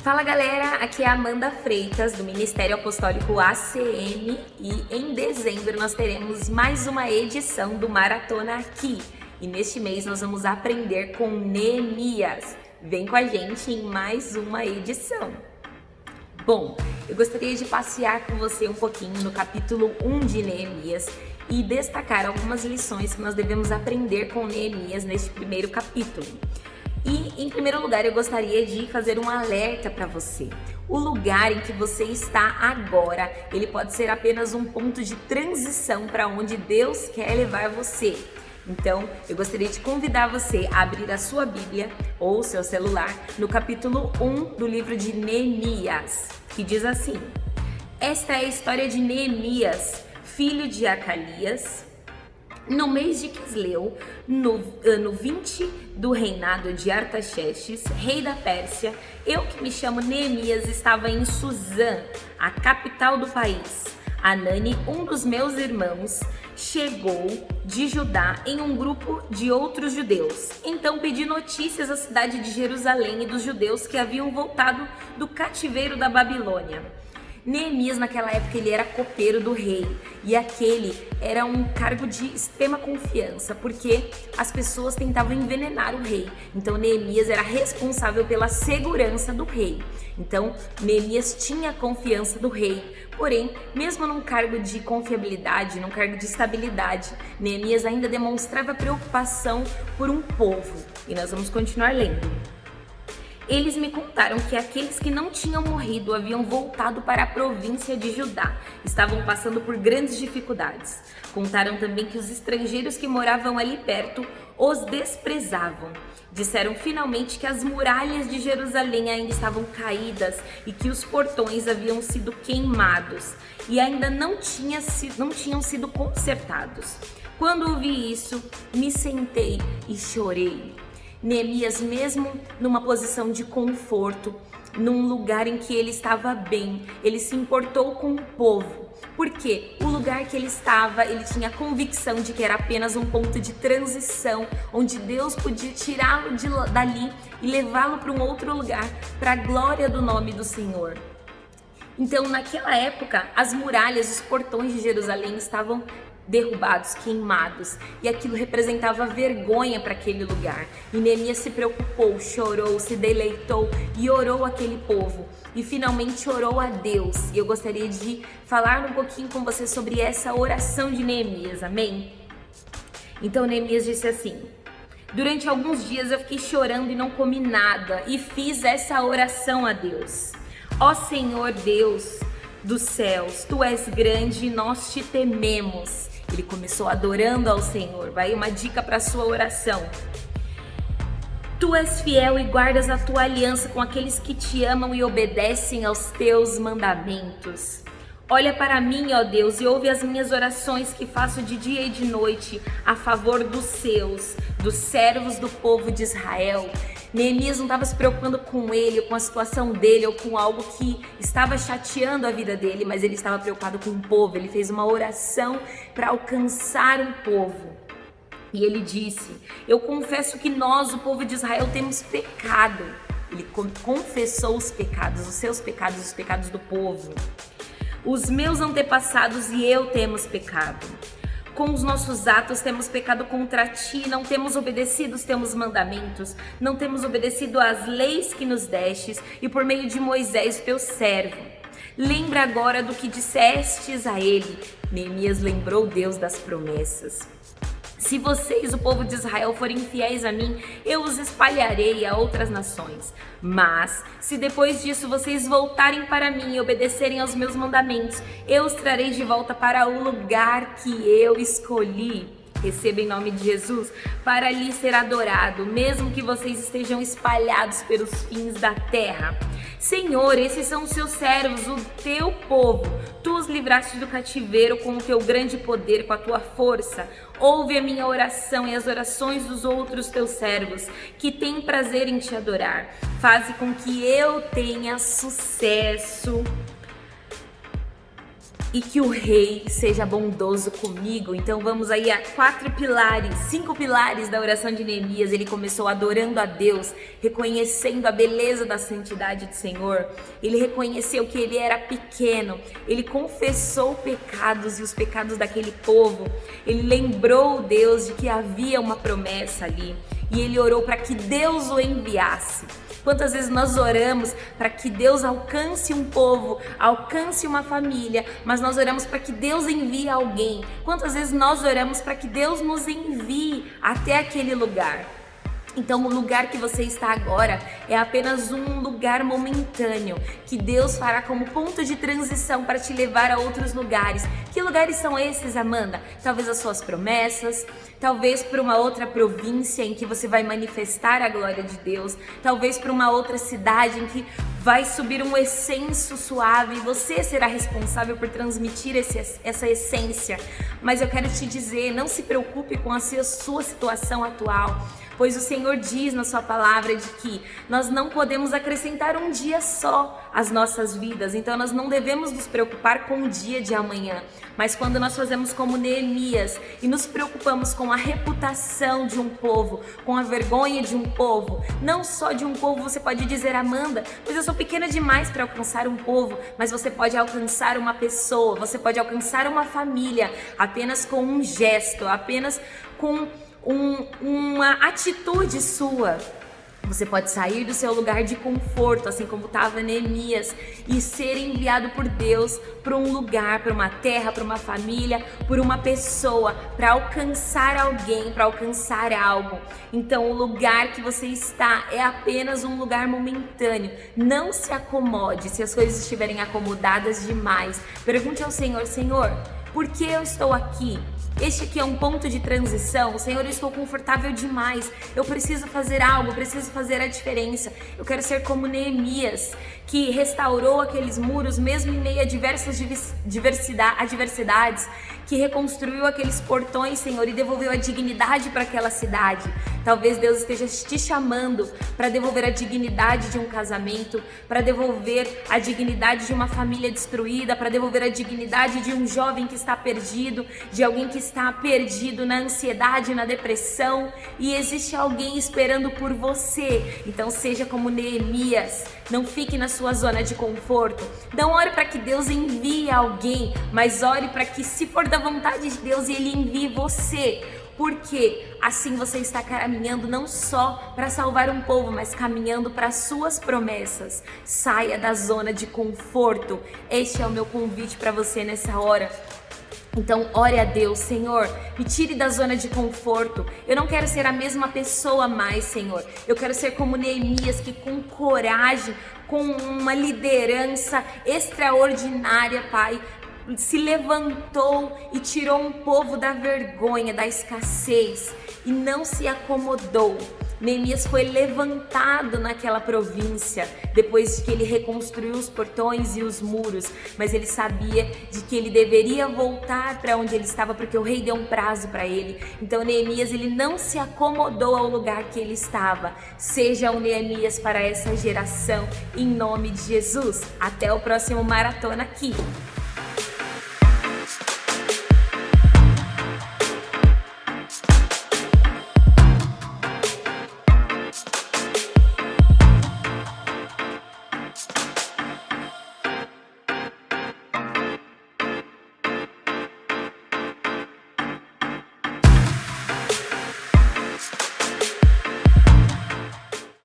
Fala galera, aqui é a Amanda Freitas do Ministério Apostólico ACM e em dezembro nós teremos mais uma edição do Maratona Aqui e neste mês nós vamos aprender com Neemias. Vem com a gente em mais uma edição. Bom, eu gostaria de passear com você um pouquinho no capítulo 1 de Neemias e destacar algumas lições que nós devemos aprender com Neemias neste primeiro capítulo. E, em primeiro lugar, eu gostaria de fazer um alerta para você. O lugar em que você está agora, ele pode ser apenas um ponto de transição para onde Deus quer levar você. Então, eu gostaria de convidar você a abrir a sua Bíblia ou seu celular no capítulo 1 do livro de Neemias, que diz assim: Esta é a história de Neemias, filho de Acalias. No mês de Quisleu, no ano 20 do reinado de Artaxerxes, rei da Pérsia, eu que me chamo Neemias estava em Suzã, a capital do país. Anani, um dos meus irmãos, chegou de Judá em um grupo de outros judeus. Então pedi notícias à cidade de Jerusalém e dos judeus que haviam voltado do cativeiro da Babilônia. Neemias naquela época ele era copeiro do rei e aquele era um cargo de extrema confiança porque as pessoas tentavam envenenar o rei. Então Neemias era responsável pela segurança do rei. Então Neemias tinha a confiança do rei. Porém, mesmo num cargo de confiabilidade, num cargo de estabilidade, Neemias ainda demonstrava preocupação por um povo. E nós vamos continuar lendo. Eles me contaram que aqueles que não tinham morrido haviam voltado para a província de Judá, estavam passando por grandes dificuldades. Contaram também que os estrangeiros que moravam ali perto os desprezavam. Disseram finalmente que as muralhas de Jerusalém ainda estavam caídas e que os portões haviam sido queimados e ainda não tinham sido consertados. Quando ouvi isso, me sentei e chorei. Neemias, mesmo numa posição de conforto, num lugar em que ele estava bem, ele se importou com o povo. Porque o lugar que ele estava, ele tinha a convicção de que era apenas um ponto de transição, onde Deus podia tirá-lo dali e levá-lo para um outro lugar, para a glória do nome do Senhor. Então, naquela época, as muralhas, os portões de Jerusalém estavam derrubados, queimados, e aquilo representava vergonha para aquele lugar. E Neemias se preocupou, chorou, se deleitou e orou aquele povo e finalmente orou a Deus. E eu gostaria de falar um pouquinho com você sobre essa oração de Neemias, amém? Então Neemias disse assim: durante alguns dias eu fiquei chorando e não comi nada e fiz essa oração a Deus. Ó Senhor Deus dos céus, Tu és grande e nós te tememos. Ele começou adorando ao Senhor. Vai uma dica para a sua oração. Tu és fiel e guardas a tua aliança com aqueles que te amam e obedecem aos teus mandamentos. Olha para mim, ó Deus, e ouve as minhas orações que faço de dia e de noite a favor dos servos do povo de Israel. Neemias não estava se preocupando com ele, ou com a situação dele, ou com algo que estava chateando a vida dele, mas ele estava preocupado com o povo. Ele fez uma oração para alcançar um povo. E ele disse: eu confesso que nós, o povo de Israel, temos pecado. Ele confessou os pecados, os seus pecados, os pecados do povo. Os meus antepassados e eu temos pecado. Com os nossos atos temos pecado contra ti, não temos obedecido os teus mandamentos, não temos obedecido às leis que nos destes e por meio de Moisés, teu servo. Lembra agora do que dissestes a ele. Neemias lembrou Deus das promessas. Se vocês, o povo de Israel, forem fiéis a mim, eu os espalharei a outras nações. Mas, se depois disso vocês voltarem para mim e obedecerem aos meus mandamentos, eu os trarei de volta para o lugar que eu escolhi. Receba em nome de Jesus, para ali ser adorado, mesmo que vocês estejam espalhados pelos fins da terra. Senhor, esses são os seus servos, o teu povo. Tu os livraste do cativeiro com o teu grande poder, com a tua força. Ouve a minha oração e as orações dos outros teus servos, que têm prazer em te adorar. Faze com que eu tenha sucesso e que o rei seja bondoso comigo. Então vamos aí a 5 pilares da oração de Neemias. Ele começou adorando a Deus, reconhecendo a beleza da santidade do Senhor. Ele reconheceu que ele era pequeno, ele confessou pecados e os pecados daquele povo. Ele lembrou Deus de que havia uma promessa ali e ele orou para que Deus o enviasse. Quantas vezes nós oramos para que Deus alcance um povo, alcance uma família, mas nós oramos para que Deus envie alguém? Quantas vezes nós oramos para que Deus nos envie até aquele lugar? Então o lugar que você está agora é apenas um lugar momentâneo, que Deus fará como ponto de transição para te levar a outros lugares. Que lugares são esses, Amanda? Talvez as suas promessas, talvez para uma outra província em que você vai manifestar a glória de Deus, talvez para uma outra cidade em que vai subir um essêncio suave e você será responsável por transmitir essa essência. Mas eu quero te dizer, não se preocupe com a sua situação atual, pois o Senhor diz na sua palavra de que nós não podemos acrescentar um dia só às nossas vidas, então nós não devemos nos preocupar com o dia de amanhã, mas quando nós fazemos como Neemias e nos preocupamos com a reputação de um povo, com a vergonha de um povo, não só de um povo, você pode dizer, Amanda, pois eu sou pequena demais para alcançar um povo, mas você pode alcançar uma pessoa, você pode alcançar uma família apenas com um gesto, apenas com uma atitude sua. Você pode sair do seu lugar de conforto, assim como estava Neemias, e ser enviado por Deus para um lugar, para uma terra, para uma família, por uma pessoa, para alcançar alguém, para alcançar algo. Então o lugar que você está é apenas um lugar momentâneo. Não se acomode se as coisas estiverem acomodadas demais. Pergunte ao Senhor, Senhor, por que eu estou aqui? Este aqui é um ponto de transição. Senhor, eu estou confortável demais. Eu preciso fazer algo, eu preciso fazer a diferença. Eu quero ser como Neemias, que restaurou aqueles muros mesmo em meio a diversas adversidades, que reconstruiu aqueles portões, Senhor, e devolveu a dignidade para aquela cidade. Talvez Deus esteja te chamando para devolver a dignidade de um casamento, para devolver a dignidade de uma família destruída, para devolver a dignidade de um jovem que está perdido, de alguém que está perdido na ansiedade, na depressão, e existe alguém esperando por você. Então seja como Neemias, não fique na sua zona de conforto. Não ore para que Deus envie alguém, mas ore para que, se for da vontade de Deus, Ele envie você. Porque assim você está caminhando não só para salvar um povo, mas caminhando para as suas promessas. Saia da zona de conforto. Este é o meu convite para você nessa hora. Então ore a Deus, Senhor, me tire da zona de conforto. Eu não quero ser a mesma pessoa mais, Senhor. Eu quero ser como Neemias, que com coragem, com uma liderança extraordinária, Pai, se levantou e tirou um povo da vergonha, da escassez, e não se acomodou. Neemias foi levantado naquela província depois que ele reconstruiu os portões e os muros, mas ele sabia de que ele deveria voltar para onde ele estava, porque o rei deu um prazo para ele. Então Neemias, ele não se acomodou ao lugar que ele estava. Seja um Neemias para essa geração, em nome de Jesus. Até o próximo Maratona aqui.